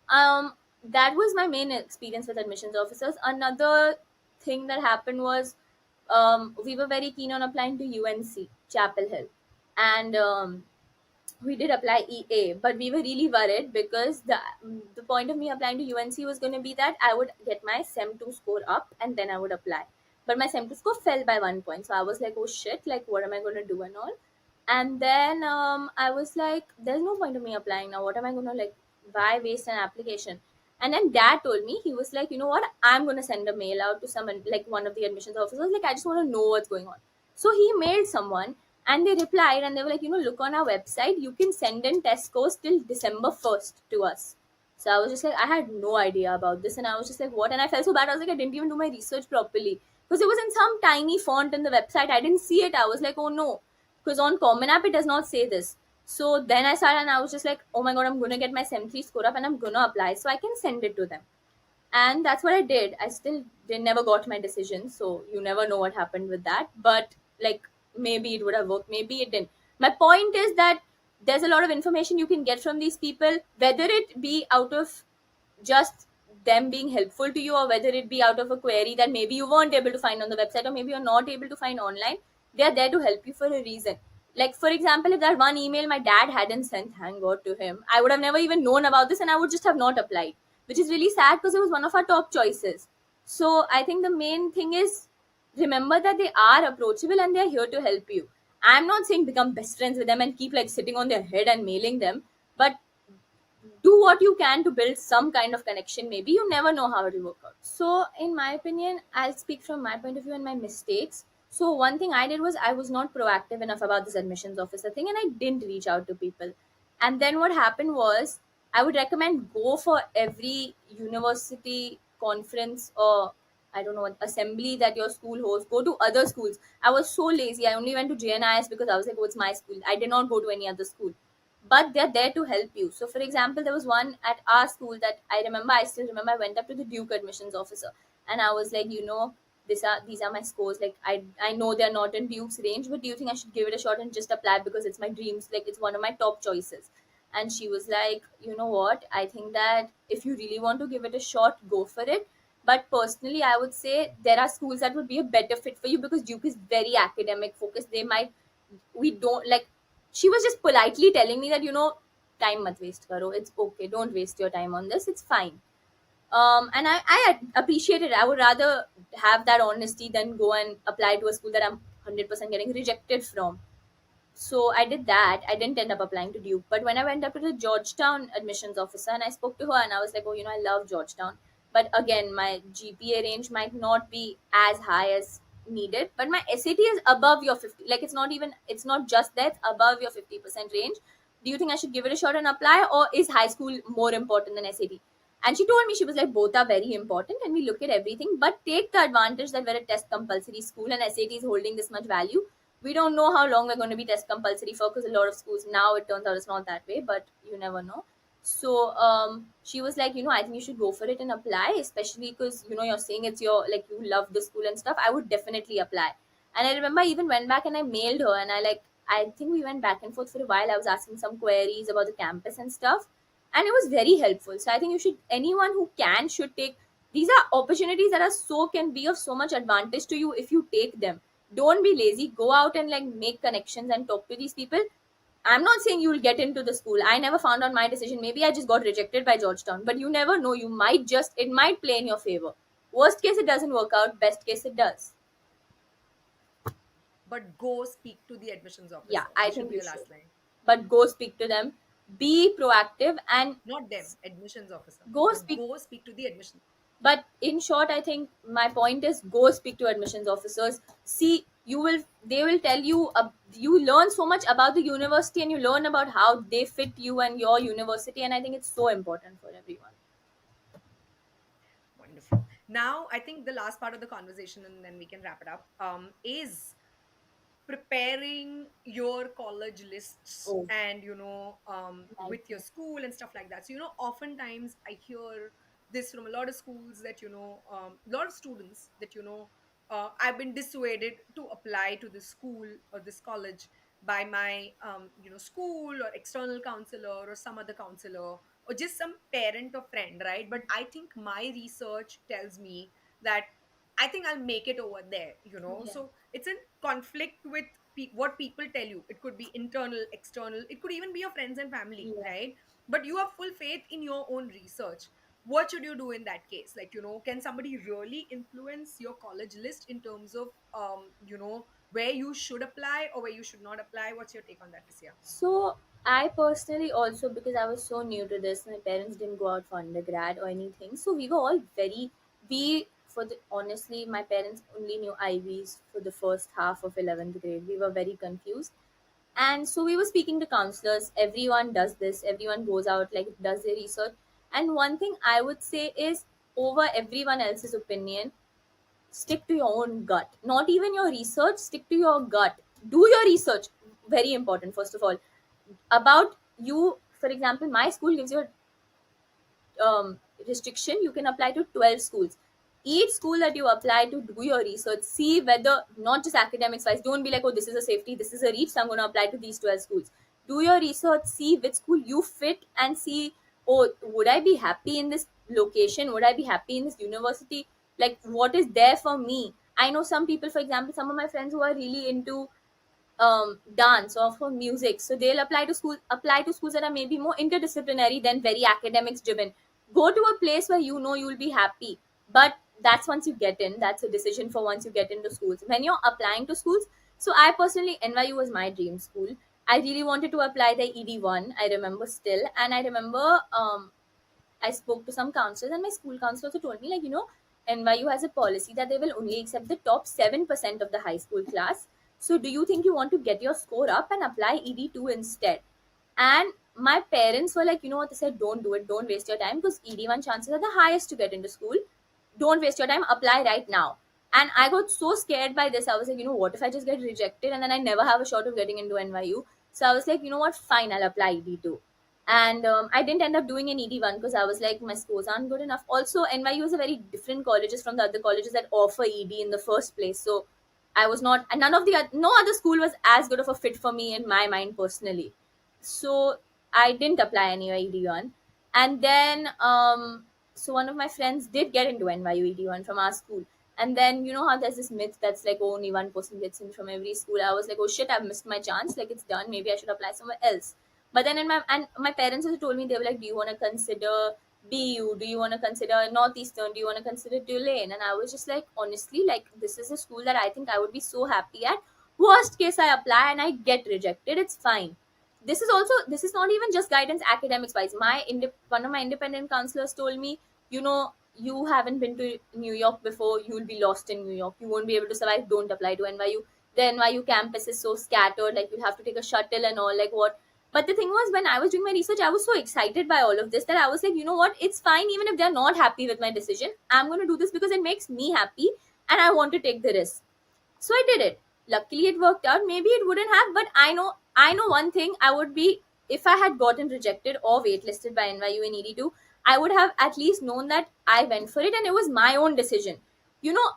um that was my main experience with admissions officers. Another thing that happened was, we were very keen on applying to UNC Chapel Hill, and we did apply EA, but we were really worried because the point of me applying to UNC was going to be that I would get my SEM 2 score up and then I would apply. But my SEM 2 score fell by 1 point, so I was like, oh shit, like what am I going to do and all. And then I was like, there's no point of me applying now. What am I going to, like, why waste an application? And then dad told me, he was like, you know what, I'm going to send a mail out to someone, like one of the admissions officers, like I just want to know what's going on. So he mailed someone, and they replied and they were like, look on our website, you can send in test scores till December 1st to us. So I was just like, I had no idea about this, and I was just like, what? And I felt so bad. I was like, I didn't even do my research properly because it was in some tiny font in the website. I didn't see it. I was like, oh no, because on Common App it does not say this. So then I started and I was just like, oh my god, I'm gonna get my SEM 3 score up and I'm gonna apply so I can send it to them. And that's what I did. I still did never got my decision, so you never know what happened with that. But like, maybe it would have worked, maybe it didn't. My point is that there's a lot of information you can get from these people, whether it be out of just them being helpful to you, or whether it be out of a query that maybe you weren't able to find on the website, or maybe you're not able to find online. They are there to help you for a reason. Like, for example, if that one email my dad hadn't sent, thank god, to him, I would have never even known about this and I would just have not applied, which is really sad because it was one of our top choices. So I think the main thing is, remember that they are approachable and they're here to help you. I'm not saying become best friends with them and keep like sitting on their head and mailing them, but do what you can to build some kind of connection. Maybe you never know how it will work out. So in my opinion, I'll speak from my point of view and my mistakes. So one thing I did was, I was not proactive enough about this admissions officer thing and I didn't reach out to people. And then what happened was, I would recommend go for every university conference, or I don't know what assembly that your school hosts. Go to other schools. I was so lazy. I only went to JNIS because I was like, oh, it's my school. I did not go to any other school, but they're there to help you. So for example, there was one at our school that I still remember. I went up to the Duke admissions officer and I was like, these are my scores. Like, I know they're not in Duke's range, but do you think I should give it a shot and just apply because it's my dreams, like it's one of my top choices? And she was like, you know what, I think that if you really want to give it a shot, go for it. But personally, I would say there are schools that would be a better fit for you because Duke is very academic focused. They might, we don't like, she was just politely telling me that, time mat waste karo, it's okay, don't waste your time on this, it's fine. And I appreciate it. I would rather have that honesty than go and apply to a school that I'm 100% getting rejected from. So I did that. I didn't end up applying to Duke. But when I went up to the Georgetown admissions officer and I spoke to her and I was like, oh, I love Georgetown. But again, my GPA range might not be as high as needed. But my SAT is above your 50. Like, it's not just that, it's above your 50% range. Do you think I should give it a shot and apply? Or is high school more important than SAT? And she told me, she was like, both are very important and we look at everything. But take the advantage that we're a test compulsory school and SAT is holding this much value. We don't know how long we're going to be test compulsory for, because a lot of schools now, it turns out it's not that way, but you never know. So she was like, I think you should go for it and apply, especially because you're saying it's your, like, you love the school and stuff. I would definitely apply. And I remember I even went back and I mailed her, and I think we went back and forth for a while. I was asking some queries about the campus and stuff, and it was very helpful. So I think you should, anyone who can should take, these are opportunities that are so, can be of so much advantage to you if you take them. Don't be lazy, go out and like make connections and talk to these people. I'm not saying you'll get into the school. I never found out my decision. Maybe I just got rejected by Georgetown, but you never know. You might just, it might play in your favor. Worst case, it doesn't work out. Best case, it does. But go speak to the admissions Yeah, officer. I This should think be you your should. last line. But go speak to them. Be proactive and Not them, admissions officer. go But speak. go speak to the admission. But in short, I think my point is, go speak to admissions officers. See, they will tell you, you learn so much about the university and you learn about how they fit you and your university. And I think it's so important for everyone. Wonderful. Now, I think the last part of the conversation, and then we can wrap it up, is preparing your college lists Oh, and with your nightmare. school and stuff like that. So oftentimes I hear this from a lot of schools that a lot of students that I've been dissuaded to apply to this school or this college by my school or external counselor or some other counselor or just some parent or friend, right? But I think my research tells me that I think I'll make it over there, Yeah. so it's in conflict with what people tell you. It could be internal, external, it could even be your friends and family, Yeah. right? But you have full faith in your own research. What should you do in that case? Like, can somebody really influence your college list in terms of where you should apply or where you should not apply? What's your take on that, Visya? So I personally also, because I was so new to this, my parents didn't go out for undergrad or anything. So we were all very we for the honestly, my parents only knew IVs for the first half of 11th grade. We were very confused. And so we were speaking to counselors. Everyone does this, everyone goes out, like does their research. And one thing I would say is, over everyone else's opinion, stick to your own gut. Not even your research, stick to your gut. Do your research. Very important, first of all. About you, for example, my school gives you restriction, you can apply to 12 schools. Each school that you apply to, do your research, see whether, not just academics wise, don't be like, oh, this is a safety, this is a reach, so I'm going to apply to these 12 schools. Do your research, see which school you fit, and see, oh, would I be happy in this location? Would I be happy in this university? Like, what is there for me? I know some people, for example, some of my friends who are really into dance or for music, so they'll apply to schools that are maybe more interdisciplinary than very academics driven. Go to a place where you know you'll be happy. But that's once you get in, that's a decision for once you get into schools. When you're applying to schools, so I personally, NYU was my dream school. I really wanted to apply the ED1, I remember still. And I remember I spoke to some counselors, and my school counselor also told me, like, NYU has a policy that they will only accept the top 7% of the high school class. So, do you think you want to get your score up and apply ED2 instead? And my parents were like, you know what, they said, don't do it, don't waste your time, because ED1 chances are the highest to get into school. Don't waste your time, apply right now. And I got so scared by this. I was like, what if I just get rejected and then I never have a shot of getting into NYU? So I was like, you know what, fine, I'll apply ED2. And I didn't end up doing an ED1 because I was like, my scores aren't good enough. Also, NYU is a very different colleges from the other colleges that offer ED in the first place. So I was not, and no other school was as good of a fit for me in my mind personally. So I didn't apply anywhere ED1. And then, so one of my friends did get into NYU ED1 from our school. And then, you know how there's this myth that's like, oh, only one person gets in from every school. I was like, oh shit, I've missed my chance. Like, it's done. Maybe I should apply somewhere else. But then my parents also told me, they were like, do you want to consider BU? Do you want to consider Northeastern? Do you want to consider Tulane? And I was just like, honestly, like, this is a school that I think I would be so happy at. Worst case, I apply and I get rejected. It's fine. This is not even just guidance academics wise. One of my independent counselors told me, you haven't been to New York before, you'll be lost in New York, you won't be able to survive, don't apply to NYU. The NYU campus is so scattered, like you'll have to take a shuttle and all, like what. But the thing was, when I was doing my research, I was so excited by all of this that I was like, you know what, it's fine. Even if they're not happy with my decision, I'm going to do this because it makes me happy and I want to take the risk. So I did it. Luckily it worked out. Maybe it wouldn't have, but I know one thing. I would be, if I had gotten rejected or waitlisted by NYU in ED2, I would have at least known that I went for it and it was my own decision.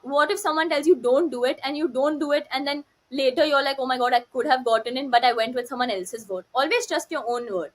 What if someone tells you don't do it and you don't do it, and then later you're like, oh my god, I could have gotten in, but I went with someone else's vote. Always trust your own word.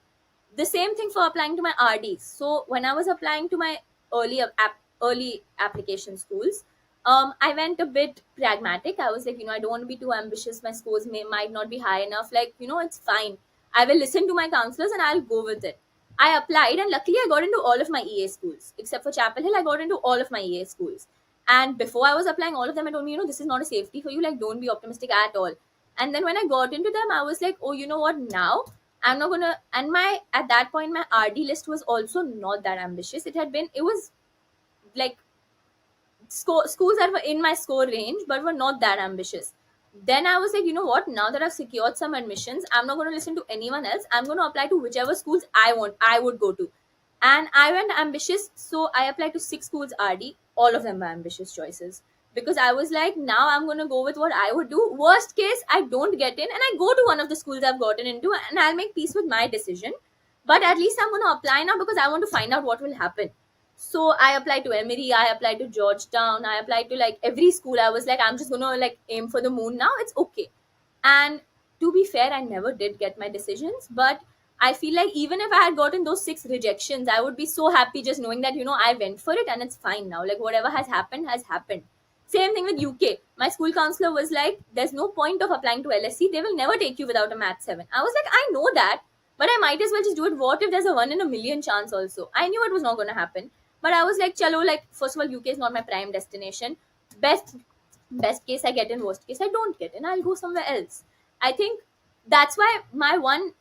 The same thing for applying to my RDs. So when I was applying to my early application schools, I went a bit pragmatic. I was like, I don't want to be too ambitious. My scores might not be high enough. Like, it's fine. I will listen to my counselors and I'll go with it. I applied, and luckily I got into all of my EA schools. Except for Chapel Hill, I got into all of my EA schools. And before I was applying, all of them had told me, this is not a safety for you. Like, don't be optimistic at all. And then when I got into them, I was like, oh, you know what? Now I'm not gonna. And at that point, my RD list was also not that ambitious. It was like schools that were in my score range but were not that ambitious. Then I was like, you know what, now that I've secured some admissions, I'm not going to listen to anyone else. I'm going to apply to whichever schools I would go to. And I went ambitious, so I applied to 6 schools RD. all of them were ambitious choices, because I was like, now I'm going to go with what I would do. Worst case, I don't get in and I go to one of the schools I've gotten into, and I'll make peace with my decision. But at least I'm going to apply now because I want to find out what will happen. So I applied to Emory, I applied to Georgetown, I applied to like every school. I was like, I'm just going to like aim for the moon now. It's okay. And to be fair, I never did get my decisions, but I feel like even if I had gotten those 6 rejections, I would be so happy just knowing that, I went for it and it's fine now. Like whatever has happened has happened. Same thing with UK. My school counselor was like, there's no point of applying to LSE. They will never take you without a math 7. I was like, I know that, but I might as well just do it. What if there's a 1 in a million chance also? I knew it was not going to happen. But I was like, chalo, like, first of all, UK is not my prime destination. Best best case I get in, worst case I don't get in, I'll go somewhere else. I think that's why my one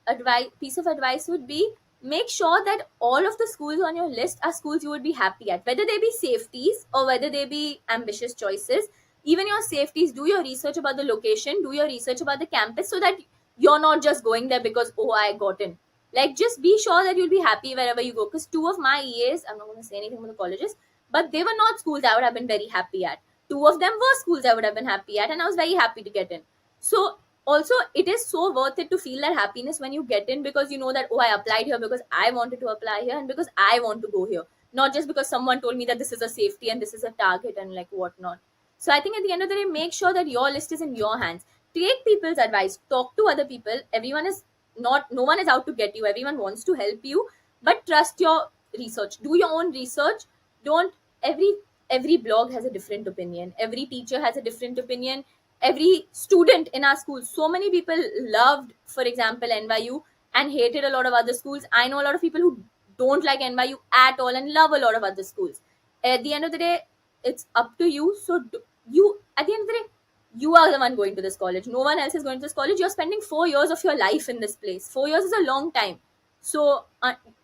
advice piece of advice would be, make sure that all of the schools on your list are schools you would be happy at, whether they be safeties or whether they be ambitious choices. Even your safeties, do your research about the location, do your research about the campus, so that you're not just going there because, oh, I got in. Like, just be sure that you'll be happy wherever you go, because two of my EAs, I'm not going to say anything about the colleges, but they were not schools I would have been very happy at. Two of them were schools I would have been happy at, and I was very happy to get in. So also, it is so worth it to feel that happiness when you get in, because you know that, oh, I applied here because I wanted to apply here and because I want to go here, not just because someone told me that this is a safety and this is a target and like whatnot. So I think at the end of the day, make sure that your list is in your hands. Take people's advice, talk to other people. Everyone is not, no one is out to get you, everyone wants to help you, but trust your research, do your own research. Don't, every blog has a different opinion, every teacher has a different opinion, every student in our school, so many people loved, for example, NYU, and hated a lot of other schools. I know a lot of people who don't like NYU at all and love a lot of other schools. At the end of the day, it's up to you. So you, at the end of the day, you are the one going to this college, no one else is going to this college. You're spending 4 years of your life in this place. 4 years is a long time. So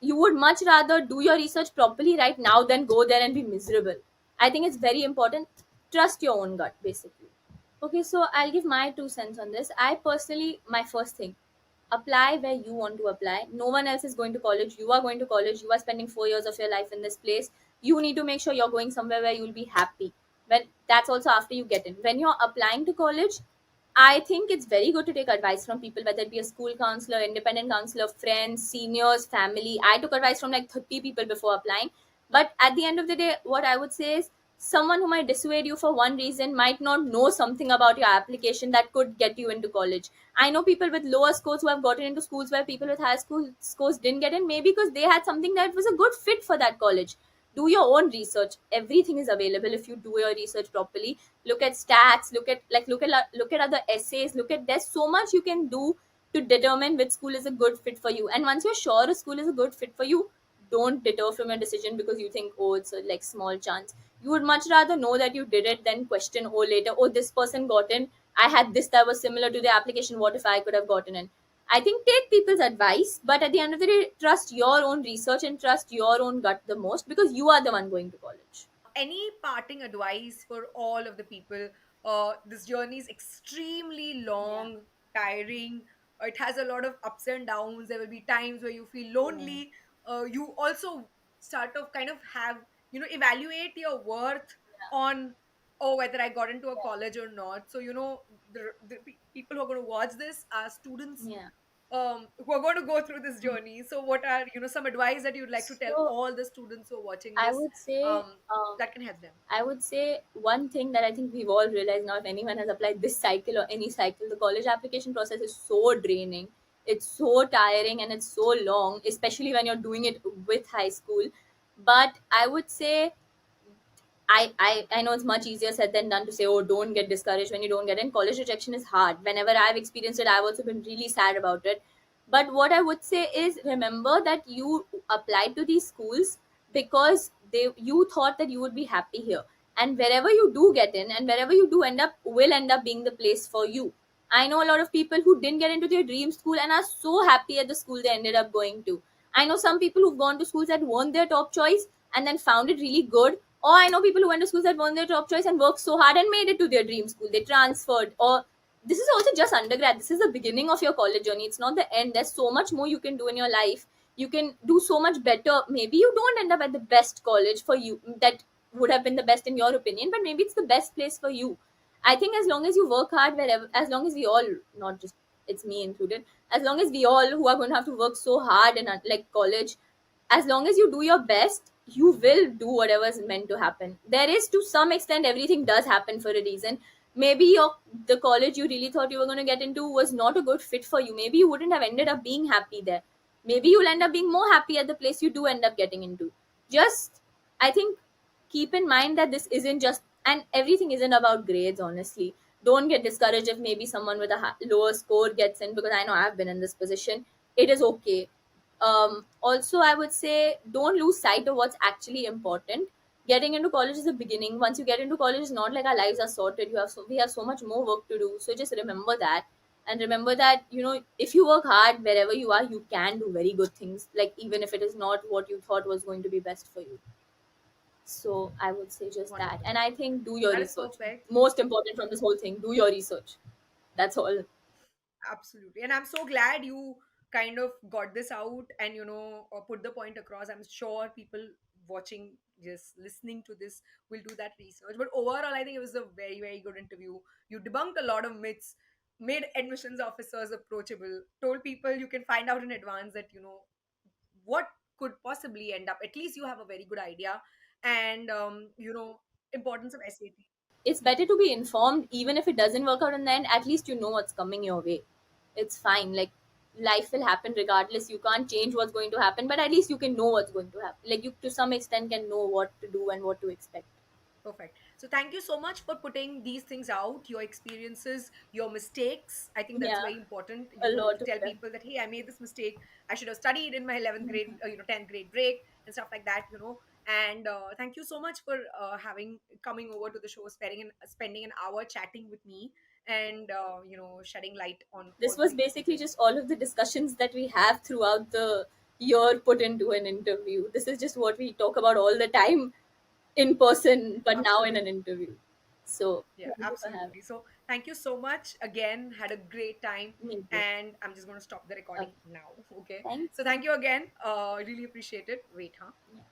you would much rather do your research properly right now than go there and be miserable. I think it's very important. Trust your own gut, basically. Okay, so I'll give my 2 cents on this. I personally, my first thing, apply where you want to apply. No one else is going to college. You are going to college. You are spending 4 years of your life in this place. You need to make sure you're going somewhere where you'll be happy. When that's also after you get in. When you're applying to college, I think it's very good to take advice from people, whether it be a school counselor, independent counselor, friends, seniors, family. I took advice from like 30 people before applying. But at the end of the day, what I would say is, someone who might dissuade you for one reason might not know something about your application that could get you into college. I know people with lower scores who have gotten into schools where people with higher school scores didn't get in, maybe because they had something that was a good fit for that college. Do your own research. Everything is available if you do your research properly. Look at stats, look at other essays, look at, there's so much you can do to determine which school is a good fit for you. And once you're sure a school is a good fit for you, don't deter from your decision because you think, oh, it's a like small chance. You would much rather know that you did it than question, oh, later, oh, this person got in, I had this that was similar to the application, what if I could have gotten in? I think take people's advice, but at the end of the day, trust your own research and trust your own gut the most, because you are the one going to college. Any parting advice for all of the people? This journey is extremely Yeah. long, tiring. It has a lot of ups and downs. There will be times where you feel Yeah. lonely. You also start of kind of have, evaluate your worth on, oh, whether I got into a college or not. So, the people who are going to watch this are students, Yeah. who are going to go through this journey. So what are, some advice that you'd like to tell So all the students who are watching I this, would say, that can help them? I would say one thing that I think we've all realized now, if anyone has applied this cycle or any cycle, the college application process is so draining. It's so tiring and it's so long, especially when you're doing it with high school. But I would say, I know it's much easier said than done to say, oh, don't get discouraged when you don't get in. College rejection is hard. Whenever I've experienced it, I've also been really sad about it. But what I would say is, remember that you applied to these schools because you thought that you would be happy here. And wherever you do get in and wherever you do end up will end up being the place for you. I know a lot of people who didn't get into their dream school and are so happy at the school they ended up going to. I know some people who've gone to schools that weren't their top choice and then found it really good. Or I know people who went to schools that weren't their top choice and worked so hard and made it to their dream school. They transferred. Or this is also just undergrad. This is the beginning of your college journey. It's not the end. There's so much more you can do in your life. You can do so much better. Maybe you don't end up at the best college for you that would have been the best in your opinion, but maybe it's the best place for you. I think as long as you work hard wherever, as long as we all, not just it's me included, as long as we all who are going to have to work so hard in like college, as long as you do your best, you will do whatever is meant to happen. There is, to some extent, everything does happen for a reason. Maybe the college you really thought you were going to get into was not a good fit for you. Maybe you wouldn't have ended up being happy there. Maybe you'll end up being more happy at the place you do end up getting into. Just, I think, keep in mind that this isn't just, and everything isn't about grades, honestly. Don't get discouraged if maybe someone with a lower score gets in, because I know I've been in this position. It is okay. Also, I would say don't lose sight of what's actually important. Getting into college is the beginning. Once you get into college, it's not like our lives are sorted. We have so much more work to do. So just remember that, and remember that, if you work hard wherever you are, you can do very good things. Like, even if it is not what you thought was going to be best for you. So I would say just that. Wonderful. And I think do your That is research. perfect. Most important from this whole thing, do your research. That's all. Absolutely. And I'm so glad you kind of got this out and, or put the point across. I'm sure people watching, just listening to this, will do that research. But overall, I think it was a very, very good interview. You debunked a lot of myths, made admissions officers approachable, told people you can find out in advance that, what could possibly end up. At least you have a very good idea. And, importance of SAT. It's better to be informed, even if it doesn't work out in the end. At least you know what's coming your way. It's fine. Like, life will happen regardless. You can't change what's going to happen, but at least you can know what's going to happen. Like, you to some extent can know what to do and what to expect. Perfect. So thank you so much for putting these things out, your experiences, your mistakes. I think that's Yeah, very important, a to lot of tell them. people that, hey, I made this mistake. I should have studied in my 11th grade, 10th grade break and stuff like that, And thank you so much for coming over to the show, spending an hour chatting with me and, shedding light on This all was the basically things. just all of the discussions that we have throughout the year put into an interview. This is just what we talk about all the time in person, but now in an Absolutely. interview. So Yeah, thank you for having absolutely. So thank you so much again. Had a great time. me. Too. And I'm just going to stop the recording Okay. now. Okay. Thank So you. thank you again. Really appreciate it. Wait, huh? Yeah.